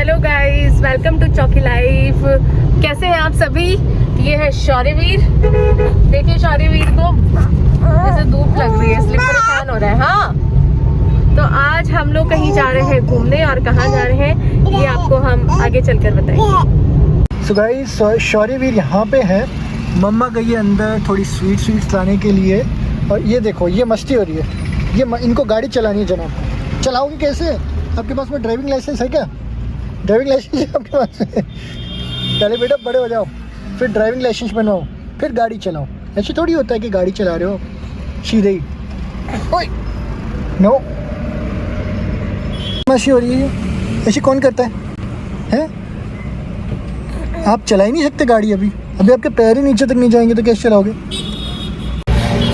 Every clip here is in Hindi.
हेलो गाइस, वेलकम टू चौकी लाइफ। कैसे हैं आप सभी? ये है शौर्यवीर। देखिए शौर्यवीर को जैसे धूप लग रही है इसलिए परेशान हो रहा है। हाँ, तो आज हम लोग कहीं जा रहे हैं घूमने, और कहाँ जा रहे हैं ये आपको हम आगे चलकर बताएंगे। सो गाइस, शौर्यवीर यहाँ पे है। मम्मा गई है अंदर थोड़ी स्वीट्स लाने के लिए। और ये देखो, ये मस्ती हो रही है। इनको गाड़ी चलानी है जनाब। चलाओगे कैसे? आपके पास में ड्राइविंग लाइसेंस है क्या? ड्राइविंग लाइसेंस है आपके पास में? पहले बेटा बड़े हो जाओ, फिर ड्राइविंग लाइसेंस बनवाओ, फिर गाड़ी चलाओ। ऐसे थोड़ी होता है कि गाड़ी चला रहे हो सीधे ही। ओए नो, मस्ती हो रही है। ऐसे कौन करता है? आप चला ही नहीं सकते गाड़ी। अभी आपके पैर ही नीचे तक नहीं जाएंगे तो कैसे चलाओगे?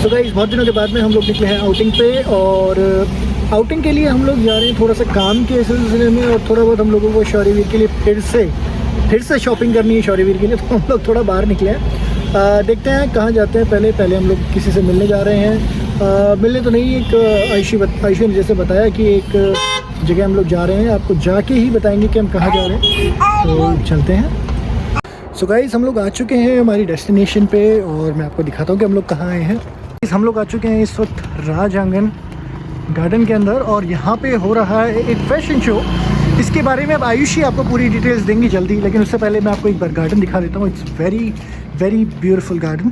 सो गाइस, बहुत दिनों के बाद में हम लोग निकले हैं आउटिंग पे। और आउटिंग के लिए हम लोग जा रहे हैं थोड़ा सा काम के सिलसिले में, और थोड़ा बहुत हम लोगों को शौर्यवीर के लिए फिर से शॉपिंग करनी है शौर्यवीर के लिए। तो हम लोग थोड़ा बाहर निकले हैं। देखते हैं कहाँ जाते हैं। पहले हम लोग किसी से मिलने जा रहे हैं। मिलने तो नहीं, एक आयुषी ने जैसे बताया कि एक जगह हम लोग जा रहे हैं। आपको जाके ही बताएंगे कि हम कहाँ जा रहे हैं। तो चलते हैं। सो गाइस, हम लोग आ चुके हैं हमारी डेस्टिनेशन पे, और मैं आपको दिखाता हूँ कि हम लोग कहाँ आए हैं। हम लोग आ चुके हैं इस वक्त राज आंगन गार्डन के अंदर, और यहाँ पे हो रहा है एक फैशन शो। इसके बारे में अब आयुषी आपको पूरी डिटेल्स देंगी जल्दी, लेकिन उससे पहले मैं आपको एक बार गार्डन दिखा देता हूँ। It's very very beautiful garden.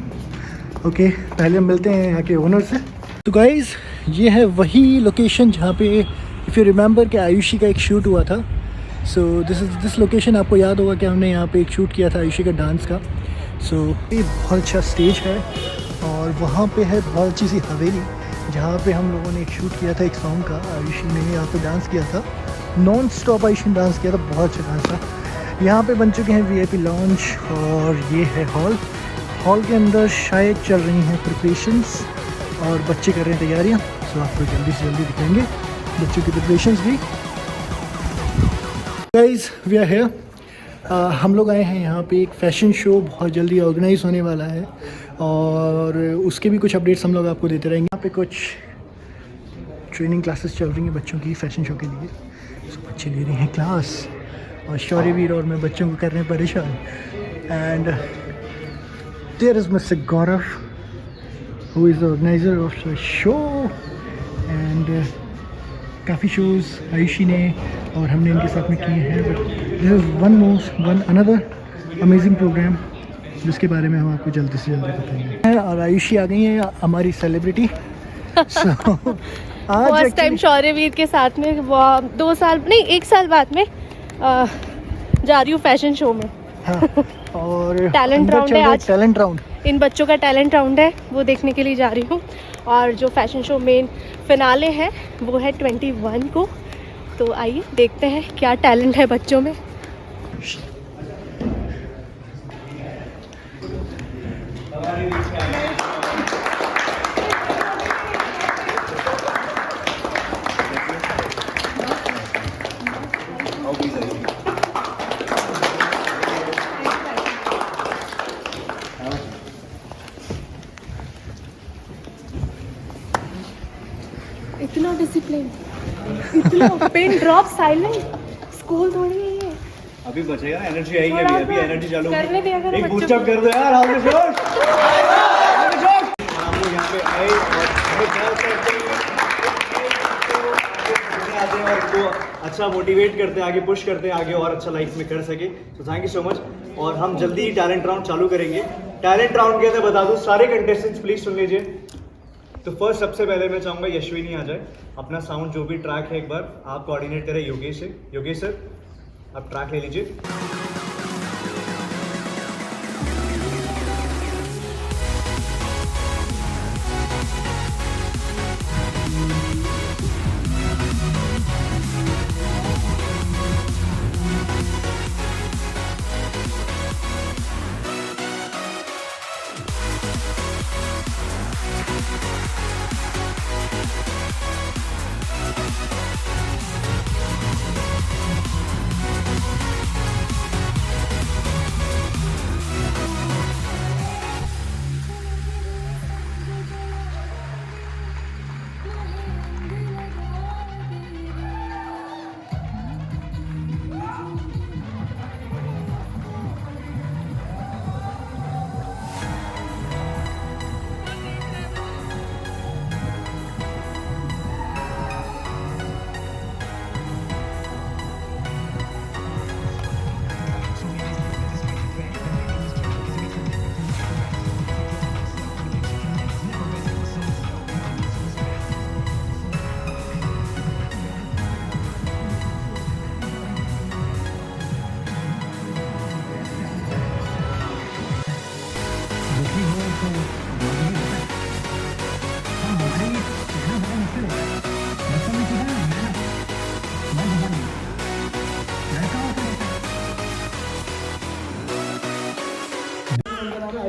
Okay, पहले हम मिलते हैं यहाँ के ओनर से। तो गाइस, ये है वही लोकेशन जहाँ पे इफ़ यू रिमेंबर कि आयुषी का एक शूट हुआ था। सो दिस लोकेशन आपको याद होगा कि हमने यहाँ पे एक शूट किया था आयुषी का डांस का। सो ये बहुत अच्छा स्टेज है, और वहाँ पे है बहुत अच्छी सी हवेली जहाँ पे हम लोगों ने एक शूट किया था एक सॉन्ग का। आयुषी ने यहाँ पे डांस किया था, नॉन स्टॉप आयुषी ने डांस किया था, बहुत अच्छा डांस था। यहाँ पे बन चुके हैं VIP लॉन्च, और ये है हॉल के अंदर शायद चल रही हैं प्रिपरेशंस, और बच्चे कर रहे हैं तैयारियाँ। सो आपको जल्दी से जल्दी दिखाएंगे बच्चों की प्रिपरेशंस भी। Guys, we are here. हम लोग आए हैं यहाँ पे एक फ़ैशन शो बहुत जल्दी ऑर्गेनाइज होने वाला है, और उसके भी कुछ अपडेट्स हम लोग आपको देते रहेंगे। यहाँ पे कुछ ट्रेनिंग क्लासेस चल रही हैं बच्चों की फ़ैशन शो के लिए। so, बच्चे ले रहे हैं क्लास, और शौर्यवीर और मैं बच्चों को कर रहे हैं परेशान। And there is mister Gaurav who is the organiser of the show. And काफ़ी शोज़ आयुषी ने और हमने इनके साथ में किए हैं, but this is one another amazing programme जिसके बारे में हम आपको जल्दी से जल्दी बताएंगे। और आयुषी आ गई है हमारी सेलिब्रिटी। आज फर्स्ट टाइम शौर्यवीर के साथ में 1 साल बाद में जा रही हूँ फैशन शो में। हाँ, और टैलेंट राउंड है आज। टैलेंट राउंड, इन बच्चों का टैलेंट राउंड है, वो देखने के लिए जा रही हूँ। और जो फैशन शो मेन फिनाले है वो है 21 को। तो आइए देखते हैं क्या टैलेंट है बच्चों में। इतना डिसिप्लिन, इतना पिन ड्रॉप साइलेंट, स्कूल थोड़ी है ये। अभी बचेगा, एनर्जी आएगी। अभी एनर्जी चालू करने दिया करो एक बच्चों बूस्ट अप कर दो यार। हम लोग यहाँ पे आए और हमें क्या होता है आते हैं और इनको अच्छा मोटिवेट करते हैं, आगे पुश करते हैं, आगे और अच्छा लाइफ में कर सके। तो थैंक यू सो मच। और हम जल्दी ही टैलेंट राउंड चालू करेंगे। टैलेंट राउंड के अंदर बता दूं, सारे कंटेस्टेंट्स प्लीज सुन लीजिए। तो फर्स्ट सबसे पहले मैं चाहूँगा यशविनी आ जाए। अपना साउंड जो भी ट्रैक है एक बार आप कोऑर्डिनेट करें योगेश से। योगेश सर, आप ट्रैक ले लीजिए।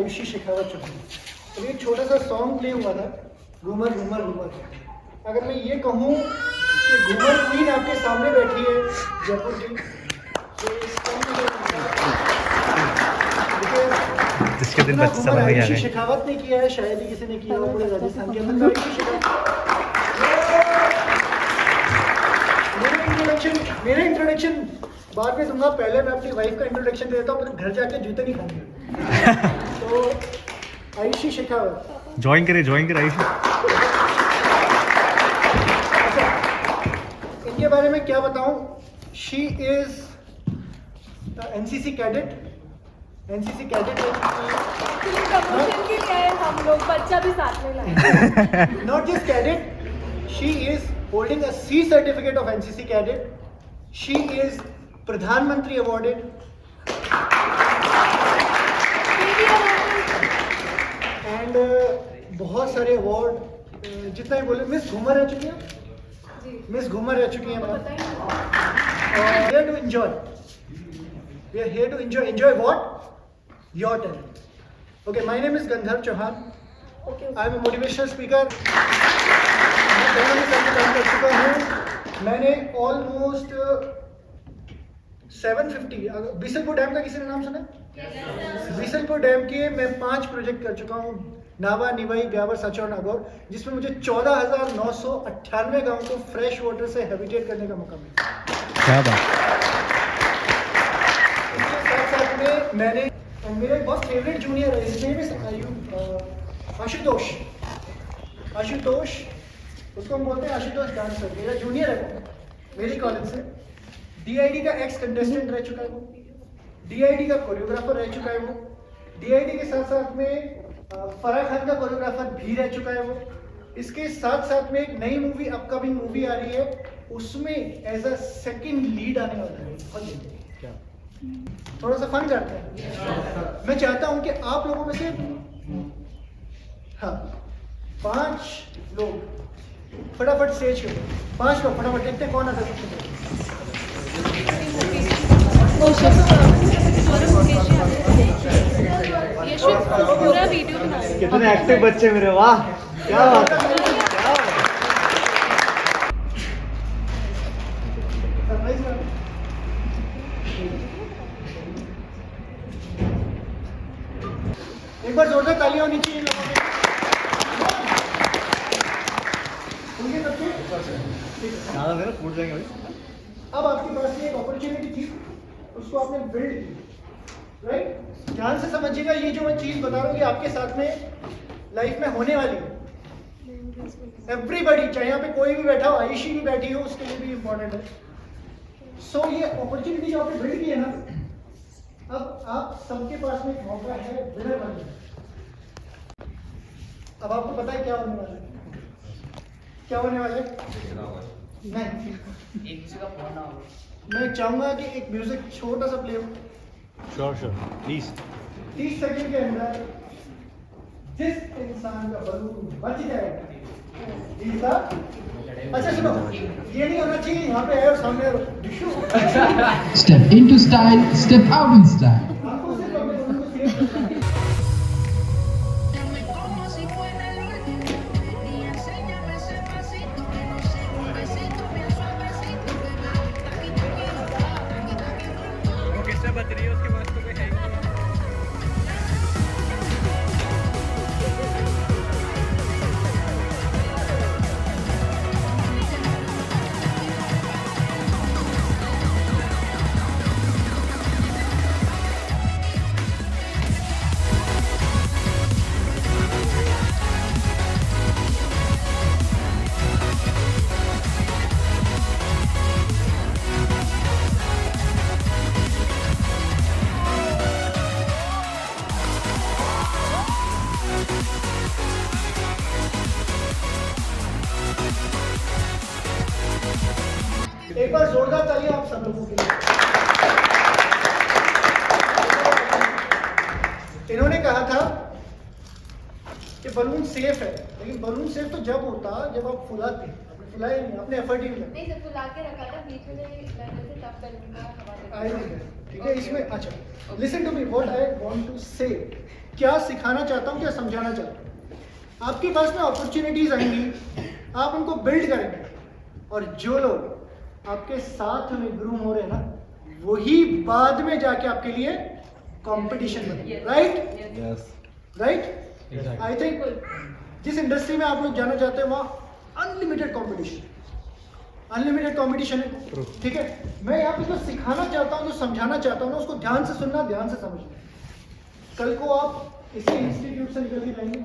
आयुषी शेखावत चौहान। अभी एक छोटा सा सॉन्ग प्ले हुआ था, घूमर घूमर घूमर। अगर मैं ये कहूँ कि घूमर क्वीन आपके सामने बैठी है जयपुर की, तो इस song में जिसके दिन इतना बच्चे घूमर समझ में आ आयुषी गए। शेखावत ने किया है, शायद ही किसी ने किया हो पूरे राजस्थान के अंदर। आयुषी शेखावत, मेरा इंट्रोडक्शन बाद में दूंगा, पहले मैं अपनी वाइफ का इंट्रोडक्शन दे देता हूँ, फिर घर जाके जूते नहीं खाऊंगा। तो आयुषी शेखावत, ज्वाइन करे आयुषी। इनके बारे में क्या बताऊं? She is NCC cadet film promotion के लिए आए हम लोग, बच्चा भी साथ में लाए। Not just cadet, she is holding a C certificate of NCC cadet. She is प्रधानमंत्री अवॉर्डेड एंड बहुत सारे अवार्ड, जितना ही बोले। मिस घूमर रह चुकी हैं, मिस घूमर रह चुकी हैं ma'am. Here to enjoy. We are here to enjoy. Enjoy what? Your talent. Okay, my name is Gandharv Chauhan. I am a motivational speaker. मैं दोनों के साथ काम कर चुका हूँ। मैंने ऑलमोस्ट 750 बीसलपुर डैम का किसी ने नाम सुना? बीसलपुर डैम के मैं 5 प्रोजेक्ट कर चुका हूँ, नावा, निवाई, ब्यावर, सचा और नागौर, जिसमें मुझे 14,998 गाँव को फ्रेश वाटर से हैबिटेट करने का मौका मिला। क्या बात। इसके साथ साथ में मैंने मेरे बहुत फेवरेट जूनियर है, इसमें आशुतोष, उसको हम बोलते हैं आशुतोष डांसर। मेरा जूनियर है वो, मेरी कॉलेज से। DID का एक्स कंटेस्टेंट रह चुका है वो, DID का कोरियोग्राफर रह चुका है वो, DID के साथ साथ में फराह खान का कोरियोग्राफर भी रह चुका है वो। इसके साथ साथ में एक नई मूवी, अपकमिंग मूवी आ रही है, उसमें एज अ सेकंड लीड आने वाला है। थोड़ा सा फन करते हैं। मैं चाहता हूं कि आप लोगों में से 5 लोग फटाफट स्टेज पे, 5 लोग फटाफट देखते हैं कौन आता है सबसे पहले। पूरा वीडियो बना रहे हैं। कितने एक्टिव बच्चे मेरे, वाह क्या बात है। सरप्राइज कर। एक बार जोरदार तालियां होनी चाहिए लोगों में। उनके सबके ज़्यादा मेरा फूट जाएंगे भाई। अब आपके पास ये एक अपॉर्चुनिटी थी, उसको आपने बिल्ड की, राइट? ध्यान से समझिएगा, ये जो मैं चीज बता रहा हूँ ये आपके साथ में लाइफ में होने वाली है। एवरीबडी, चाहे यहाँ पे कोई भी बैठा हो, आयुषी भी बैठी हो, उसके लिए भी इम्पोर्टेंट है। सो ये अपॉर्चुनिटी जो आपने बिल्ड की है ना, अब आप सबके पास में एक मौका है विनर बनने का। अब आपको पता है क्या होने वाला है? क्या होने वाला है? नहीं, एक किसी का फोन ना हो। मैं चाहूंगा कि एक म्यूजिक छोटा सा प्ले हो। Sure please. 30 सेकंड के अंदर जिस इंसान का बलून बच जाएगा, अच्छा सुनो, ये नहीं होना चाहिए यहाँ पे है और सामने डिशू। Step into style, step out in style. आपको सिर्फ अपने बलून को सेव करना है। किससे बच रही है उसके पास तो कोई है ही नहीं। एक बार जोरदार तालियां आप सब लोगों के लिए। इन्होंने कहा था कि बलून सेफ है, लेकिन बलून सेफ तो जब होता जब आप फुलाते, आपने फुलाया नहीं, आपने एफर्ट ही नहीं लगाया। नहीं, जब फुला के रखा था बीच में लगे थे तब बैलून का हवा आई नहीं है, ठीक है। इसमें अच्छा listen to me what I want to say. क्या सिखाना चाहता हूँ, क्या समझाना चाहता हूँ। आपके पास में अपॉर्चुनिटीज आएंगी, आप उनको बिल्ड करेंगे, और जो लोग आपके साथ में ग्रूम हो रहे हैं ना, वही बाद में जाके आपके लिए कंपटीशन बनेंगे। Right right. आई थिंक जिस इंडस्ट्री में आप लोग जाना चाहते हैं वहाँ अनलिमिटेड कंपटीशन है, ठीक है। मैं यहाँ पे जो सिखाना चाहता हूँ, जो समझाना चाहता हूँ ना, उसको ध्यान से सुनना, ध्यान से समझना। कल को आप इसी इंस्टीट्यूट से निकल के जाएंगे,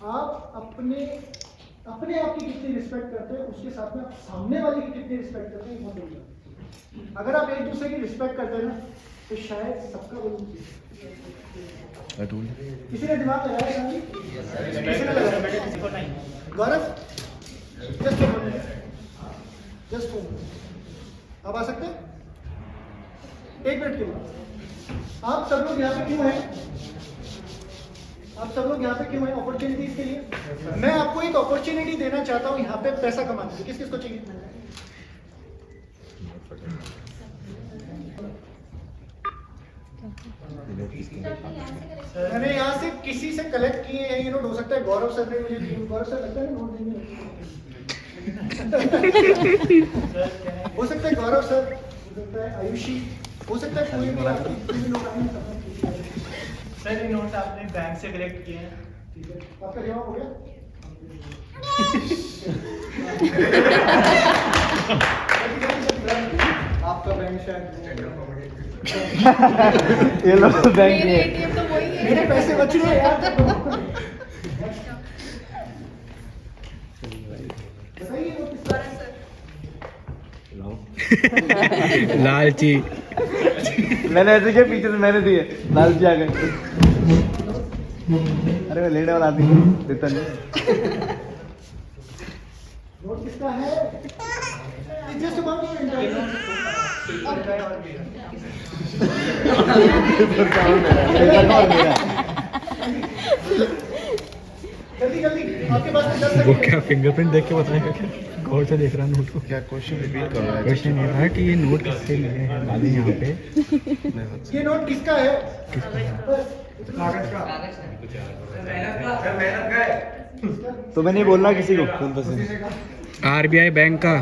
आप अपने आप की कितनी रिस्पेक्ट करते हैं, उसके साथ में आप सामने वाले की कितनी रिस्पेक्ट करते हैं, बहुत बढ़िया। अगर आप एक दूसरे की रिस्पेक्ट करते हैं ना, तो शायद सबका बोलूँ। किसी ने दिमाग लगाया है? किसी ने लगाया? गौरव, जस्ट आप आ सकते हैं 1 मिनट के लिए? आप सब लोग यहाँ पे क्यों हैं? आप सब लोग यहाँ पे क्यों हैं? अपॉर्चुनिटीज के लिए। मैं आपको एक अपॉर्चुनिटी देना चाहता हूँ यहाँ पे पैसा कमाने की। किस किस को चाहिए? मैंने यहाँ से किसी से कलेक्ट किए हैं ये नोट। हो सकता है गौरव सर ने मुझे दिए। गौरव सर लगता है नोट देंगे। हो सकता है गौरव सर, हो सकता है आयुषी, हो सकता है कोई भी लोग आए। सर ये नोट्स आपने बैंक से कलेक्ट किए हैं? ठीक है, आपका जवाब हो गया? आपका बैंक शायद ये लोग बैंक मेरे एटीएम तो वही है। मेरे पैसे बच रहे हैं यार। बताइए वो किस तरह से। लालची। मैंने ऐसे किया, पीछे से मैंने दिए, लालची आ गए। अरे मैं लेने वाला आदमी देता नहीं। नोट किसका है? जस्ट अबाउट टू जल्दी जल्दी, आपके पास में 10 वो सेकंड। क्या फिंगरप्रिंट देख के बताएगा क्या? गौर से देख रहा नोट को। क्या क्वेश्चन रिपीट कर रहा है? क्वेश्चन ये था कि ये नोट किससे मिले हैं वाले यहाँ पे? ये नोट किसका है? तो मैं नहीं बोलना किसी को। आरबीआई बैंक का।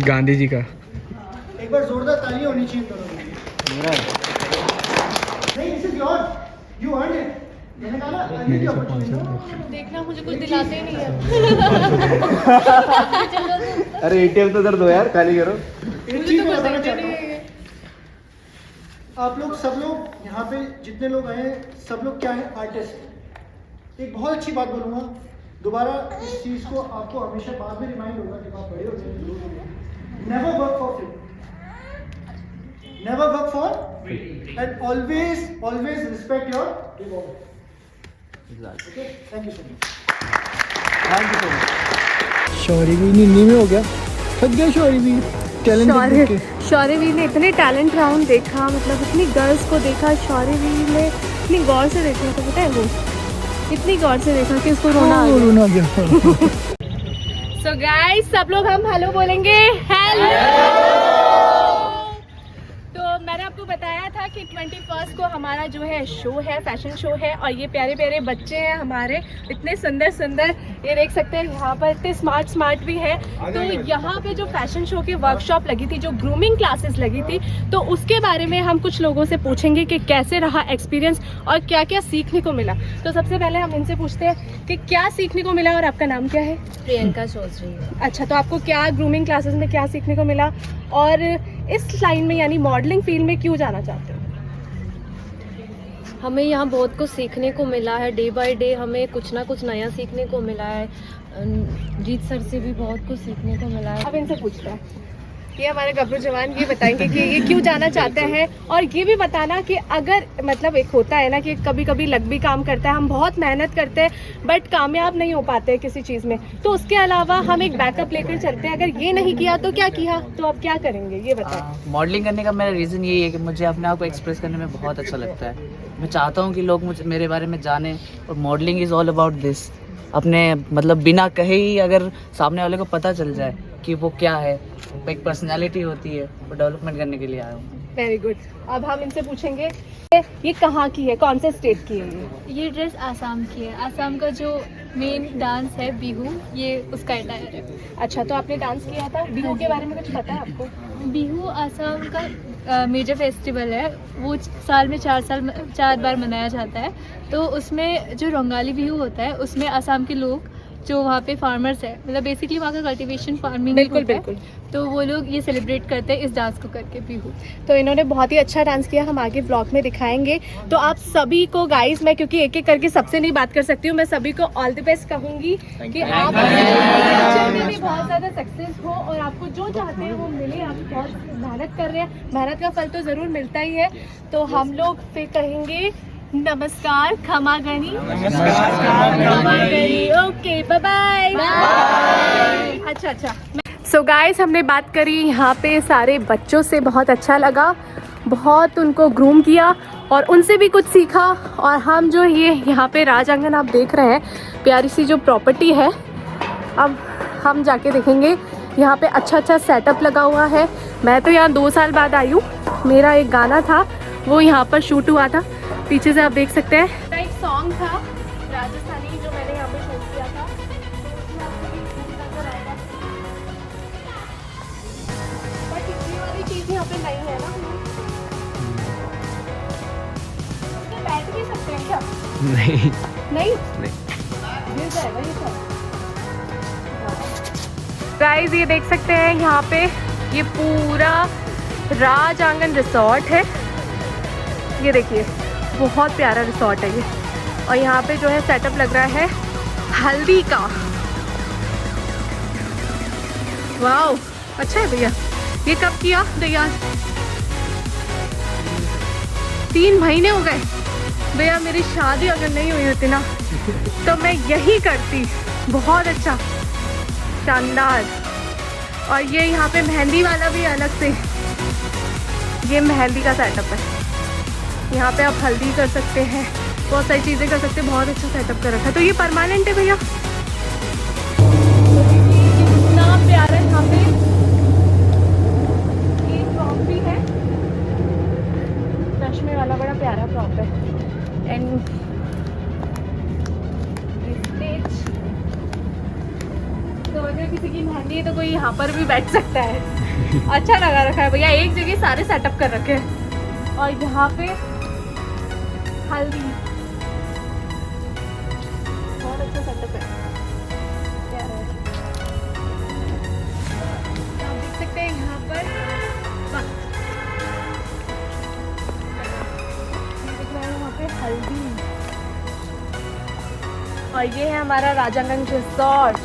गांधी जी का। एक बार जोरदार ताली होनी चाहिए दोनों की। मेरा नहीं, this is yours, you earn it. मैंने कहा ना, मेरे से 500। देखना मुझे कुछ दिलाते ही नहीं है। अरे एटीएम तो दर्द हो यार, खाली करो। एक चीज मैं बताना चाहता हूँ, आप लोग सब लोग यहाँ पे जितने लोग आए हैं, सब लोग क्या है? आर्टिस्ट। एक बहुत अच्छी बात बोलूँगा, दोबारा इस चीज़ को आपको हमेशा बाद में रिमाइंड होगा जब आप बड़े हो जाएंगे। Never work for free, never work for, and always respect your reward. Okay, thank you so much. Thank you so much. शौर्यवीर निन्नी में हो गया, थक गया शौर्यवीर। टैलेंट देख के। शौर्यवीर ने इतने टैलेंट राउंड देखा, मतलब इतनी गर्ल्स को देखा। शौर्यवीर ने इतनी गौर से देखा, तो पता है वो इतनी गौर से देखा कि उसको रोना आ गया। रोना आ गया। सो गाइस, सब लोग हम हेलो बोलेंगे। हेलो। तो मैंने आपको बताया था कि 21 को हमारा जो है शो है, फैशन शो है, और ये प्यारे प्यारे बच्चे हैं हमारे, इतने सुंदर सुंदर, ये देख सकते हैं यहाँ पर, इतने स्मार्ट भी है। तो यहाँ पे जो फैशन शो की वर्कशॉप लगी थी, जो ग्रूमिंग क्लासेस लगी थी, तो उसके बारे में हम कुछ लोगों से पूछेंगे कि कैसे रहा एक्सपीरियंस और क्या क्या सीखने को मिला। तो सबसे पहले हम इनसे पूछते हैं कि क्या सीखने को मिला। और आपका नाम क्या है? प्रियंका चौधरी। अच्छा, तो आपको क्या ग्रूमिंग क्लासेस में क्या सीखने को मिला, और इस लाइन में यानी मॉडलिंग फील्ड में क्यों जाना चाहते हो? हमें यहाँ बहुत कुछ सीखने को मिला है। डे बाय डे हमें कुछ ना कुछ नया सीखने को मिला है। जीत सर से भी बहुत कुछ सीखने को मिला है। अब इनसे पूछते हैं, ये हमारे गबरू जवान ये बताएंगे कि ये क्यों जाना चाहते हैं, और ये भी बताना कि अगर मतलब एक होता है ना कि कभी कभी लक भी काम करता है, हम बहुत मेहनत करते हैं बट कामयाब नहीं हो पाते हैं किसी चीज़ में, तो उसके अलावा हम एक बैकअप लेकर चलते हैं। अगर ये नहीं किया तो क्या किया, तो आप क्या करेंगे ये बताएं। मॉडलिंग करने का मेरा रीज़न यही है कि मुझे अपने आप को एक्सप्रेस करने में बहुत अच्छा लगता है। मैं चाहता हूँ कि लोग मुझे मेरे बारे में जानें, और modelling is all about this. अपने मतलब बिना कहे ही अगर सामने वाले को पता चल जाए कि वो क्या है, एक पर्सनालिटी होती है, वो डेवलपमेंट करने के लिए आया हूँ। Very good. अब हम इनसे पूछेंगे ये कहाँ की है, कौन से स्टेट की है ये ड्रेस आसाम की है। आसाम का जो मेन डांस है बिहू, ये उसका अटायर है। अच्छा, तो आपने डांस किया था। बिहू के बारे में कुछ पता है आपको? बिहू आसाम का मेजर फेस्टिवल है। वो साल में 4 बार मनाया जाता है। तो उसमें जो रंगाली बिहू होता है उसमें आसाम के लोग जो वहाँ पे फार्मर्स है, मतलब बेसिकली वहाँ का कल्टीवेशन फार्मिंग बिल्कुल होता है, बिल्कुल। तो वो लोग ये सेलिब्रेट करते हैं इस डांस को करके, बिहू। तो इन्होंने बहुत ही अच्छा डांस किया, हम आगे ब्लॉग में दिखाएंगे। तो आप सभी को गाइस, मैं क्योंकि एक एक करके सबसे नहीं बात कर सकती हूँ, मैं सभी को ऑल द बेस्ट कहूँगी कि आप फ्यूचर में भी बहुत ज़्यादा सक्सेस हो और आपको जो चाहते हैं वो मिले। आप बहुत मेहनत कर रहे हैं, मेहनत का फल तो ज़रूर मिलता ही है। तो हम लोग फिर कहेंगे नमस्कार, खमा गनी। Okay, bye bye. अच्छा। सो गाइस, हमने बात करी यहाँ पे सारे बच्चों से, बहुत अच्छा लगा, बहुत उनको ग्रूम किया और उनसे भी कुछ सीखा। और हम जो ये यहाँ पे राज आंगन आप देख रहे हैं, प्यारी सी जो प्रॉपर्टी है, अब हम जाके देखेंगे। यहाँ पे अच्छा सेटअप लगा हुआ है। मैं तो यहाँ 2 साल बाद आई हूँ। मेरा एक गाना था वो यहाँ पर शूट हुआ था, पीछे से आप देख सकते हैं। मेरा एक सॉन्ग था राजस्थानी जो मैंने यहाँ पे शूट किया था, तो उसमें आपको भी नजर आएगा। बट इतनी वाली चीज़ यहाँ पे नहीं है ना, तो बैठ भी सकते हैं क्या? नहीं गिर जाएगा ये सब। गाइस, ये देख सकते हैं यहाँ पे ये पूरा राज आंगन रिसोर्ट है। ये देखिए, बहुत प्यारा रिसोर्ट है ये। और यहाँ पे जो है सेटअप लग रहा है हल्दी का। वाओ, अच्छा है भैया। ये कब किया भैया? 3 महीने हो गए भैया। मेरी शादी अगर नहीं हुई होती ना तो मैं यही करती। बहुत अच्छा, शानदार। और ये यहाँ पे मेहंदी वाला भी अलग से, ये मेहंदी का सेटअप है। यहाँ पे आप हल्दी कर सकते हैं, बहुत सारी चीज़ें कर सकते हैं। बहुत अच्छा सेटअप कर रखा है। तो ये परमानेंट है भैया। इतना प्यारा यहाँ पे ये प्रॉप भी है, चश्मे वाला बड़ा प्यारा प्रॉप है। एंड स्टेज, तो अगर किसी की मेहंदी है तो कोई यहाँ पर भी बैठ सकता है। अच्छा लगा रखा है भैया, एक जगह सारे सेटअप कर रखे हैं। और यहाँ पे हल्दी, बहुत अच्छा सेटअप है, प्यारा है। आप देख सकते हैं यहाँ पर वहाँ पे हल्दी। और ये है हमारा राजांगन रिसोर्ट।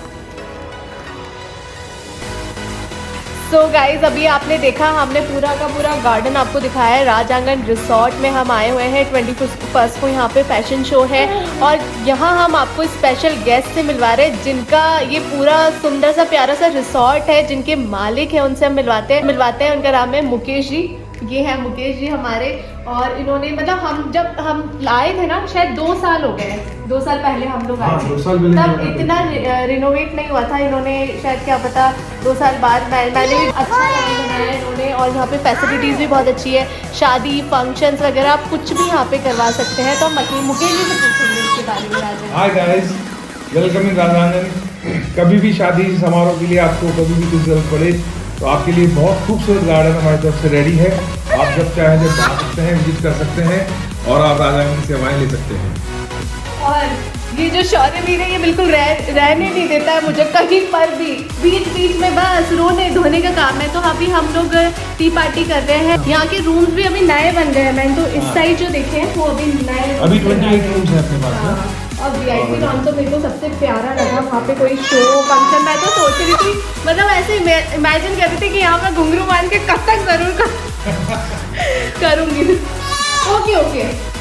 सो गाइज, अभी आपने देखा, हमने पूरा का पूरा गार्डन आपको दिखाया है। राज आंगन रिसोर्ट में हम आए हुए हैं। 21 को यहाँ पे फैशन शो है और यहाँ हम आपको स्पेशल गेस्ट से मिलवा रहे हैं, जिनका ये पूरा सुंदर सा प्यारा सा रिसोर्ट है, जिनके मालिक हैं, उनसे हम मिलवाते हैं। उनका नाम है मुकेश जी। ये है मुकेश जी हमारे। और इन्होंने, मतलब जब हम आए थे ना, शायद 2 साल हो गए, 2 साल पहले हम लोग आए थे, तब इतना रिनोवेट नहीं हुआ था। इन्होंने शायद, क्या पता, 2 साल बाद मैंने भी अच्छा बनाया इन्होंने। और यहाँ पे फैसिलिटीज़ भी बहुत अच्छी है। शादी फंक्शंस वगैरह आप कुछ भी यहाँ पे करवा सकते हैं। तो हम मुकेश जी से पूछेंगे इसके बारे में। हाय गाइस, वेलकम इन राज आंगन। कभी भी शादी समारोह के लिए आपको कभी भी कुछ जरूरत पड़े तो आपके लिए बहुत खूबसूरत गार्डन हमारी तरफ से रेडी है। आप जब चाहें जब आ सकते हैं, विजिट कर सकते हैं और आप राज आंगन की सेवाएं ले सकते हैं। और ये जो शौर्यवीर है, ये बिल्कुल रहने नहीं देता है मुझे कहीं पर भी। बीच में बस रोने धोने का काम है। तो अभी हम लोग टी पार्टी कर रहे हैं। यहाँ के रूम्स भी अभी नए बन गए हैं। मैंने तो इस साइड जो देखे हैं वो अभी नए, अभी 28 रूम्स हैं अपने पास में। और VIP लॉन तो मेरे को सबसे प्यारा लगा। वहाँ पे कोई शो फंक्शन, मैं तो सोच रही थी, मतलब ऐसे इमेजिन कर रही थी कि यहाँ मैं घुंघरू बांध के कब तक जरूर करूँगी। ओके।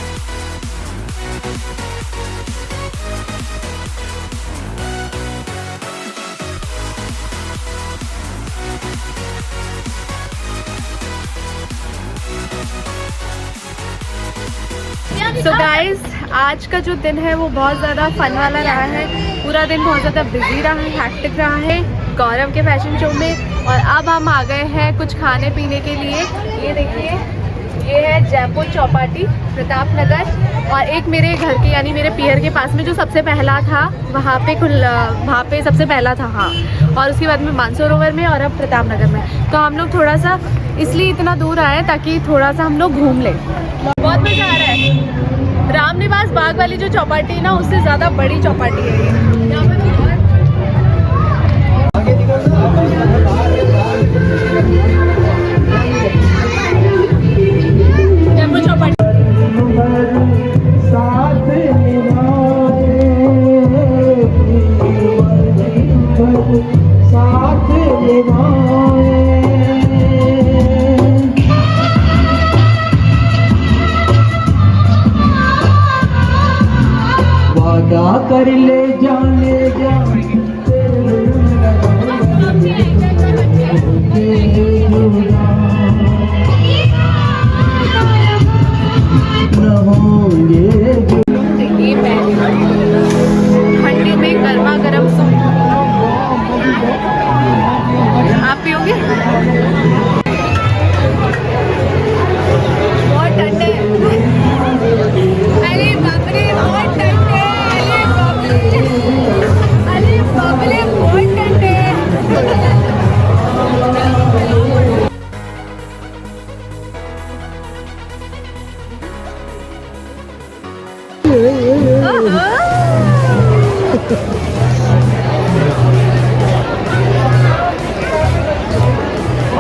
सो गाइज, आज का जो दिन है वो बहुत ज़्यादा फन वाला रहा है। पूरा दिन बहुत ज़्यादा बिजी रहा है, हैक्टिक रहा है गौरव के फैशन शो में। और अब हम आ गए हैं कुछ खाने पीने के लिए। ये देखिए, ये है जयपुर चौपाटी प्रताप नगर, और एक मेरे घर के यानी मेरे पियर के पास में जो सबसे पहला था वहाँ पे सबसे पहला था, हाँ। और उसके बाद में मानसरोवर में और अब प्रताप नगर में। तो हम लोग थोड़ा सा इसलिए इतना दूर आए ताकि थोड़ा सा हम लोग घूम लें। बहुत मज़ा आ रहा है। रामनिवास बाग वाली जो चौपाटी है ना, उससे ज़्यादा बड़ी चौपाटी है ये। यहाँ पर जयपुर चौपाटी कर ले जाने ठंडी में गर्मा गर्म सूप आप पियोगे? बहुत ठंडे। अरे बाप रे, बहुत ठंडे। अरे बाप रे, बहुत ठंडे।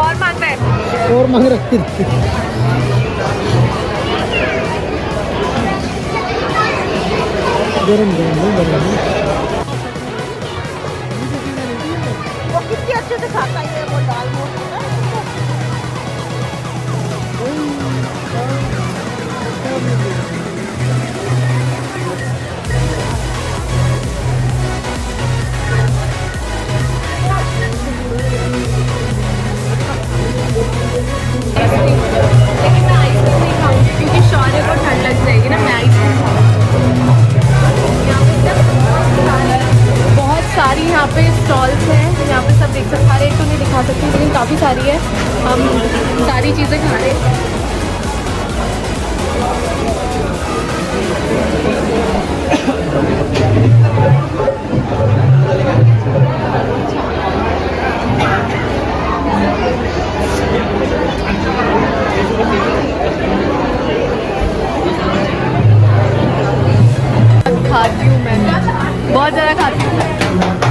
और मांग रहा है, और मांग रखी थी। गरम गरम नहीं गरम। वो कितनी अच्छे से खाता है वो दाल लेकिन मैं आइसक्रीम नहीं खाऊंगी क्योंकि शौर्य को ठंड लग जाएगी ना। मैं आइसक्रीम बहुत सारी यहाँ पे स्टॉल्स हैं। यहाँ पे सब देख सकते, हर एक तो नहीं दिखा सकती लेकिन काफ़ी सारी है। हम सारी चीज़ें खा रहे हैं। खाती हूँ मैं, बहुत ज़्यादा खाती हूँ।